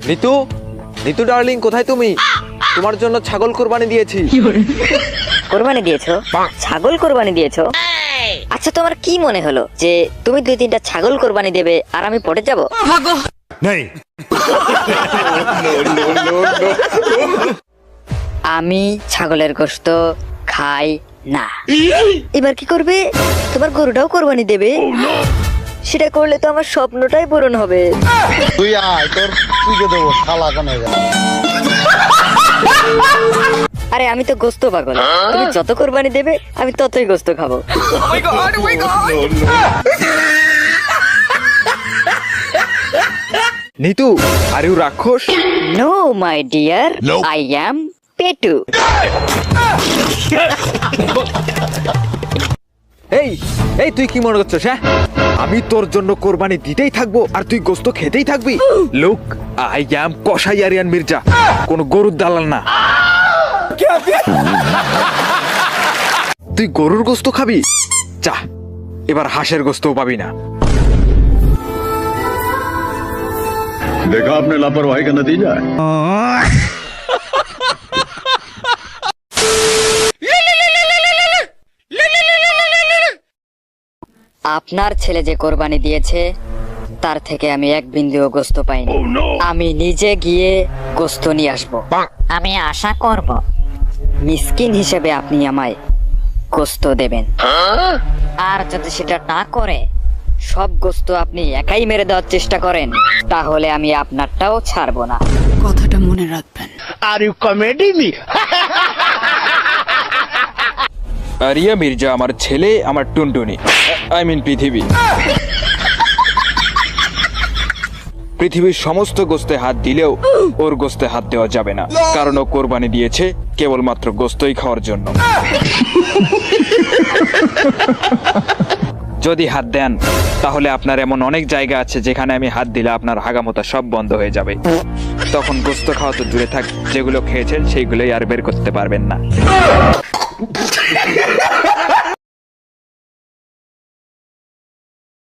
Nitu, Nitu darling, কোথায় তুমি? তোমার জন্য ছাগল কুরবানি দিয়েছি। কোরবানি দিয়েছো? ছাগল কোরবানি দিয়েছো? আচ্ছা, তোমার কি মনে হলো যে তুমি 2-3টা ছাগল কোরবানি দেবে আর আমি পড়ে যাব? আমি ছাগলের গোশত খাই না। এবার কি করবে? তোমার গরুটাও কোরবানি দেবে? সেটা করলে তো আমার স্বপ্নটাই পূরণ হবে। তুই আয়, তোর পুজো দেবো শালা কানে গেল। আরে আমি তো গোস্ত পাগল, তুমি যত কোরবানি দেবে আমি ততই গোস্ত খাবো। নিতু, আর ইউ রাক্ষস? No my dear, I am পেটু। এই এই তুই কি মনে করছিস? হ্যাঁ, আমি তোর জন্য কোরবানি দিতেই থাকবো আর তুই গোস্ত খেতেই থাকবি? লুক, আই অ্যাম কসাই আরিয়ান মির্জা, কোন গরুর দালাল না। তুই গরুর গোস্ত খাবি? যা, এবার হাঁসের গোস্তও পাবি না। देखा आपने लापरवाही का नतीजा है। আপনার ছেলে যে কোরবানি দিয়েছে তার থেকে আমি এক বিন্দুও গোস্ত পাইনি। আমি নিজে গিয়ে গোস্ত নিয়ে আসবো। আমি আশা করব মিসকিন হিসেবে আপনি আমায় গোস্ত দেবেন, আর যদি সেটা না করে সব গোস্ত আপনি একাই মেরে দেওয়ার চেষ্টা করেন তাহলে আমি আপনারটাও ছাড়বো না। কথাটা মনে রাখবেন। আরিয়া মির্জা আমার ছেলে, আমার টুনটুনি, আই মিন পৃথিবী। পৃথিবীর সমস্ত গোস্তে হাত দিলেও ওর গোস্তে হাত দেওয়া যাবে না, কারণ ও কোরবানি দিয়েছে কেবলমাত্র গোস্তই খাওয়ার জন্য। যদি হাত দেন তাহলে আপনার এমন অনেক জায়গা আছে যেখানে আমি হাত দিলে আপনার হাগামোতা সব বন্ধ হয়ে যাবে। তখন গোস্ত খাওয়া তো দূরে থাক, যেগুলো খেয়েছেন সেইগুলোই আর বের করতে পারবেন না।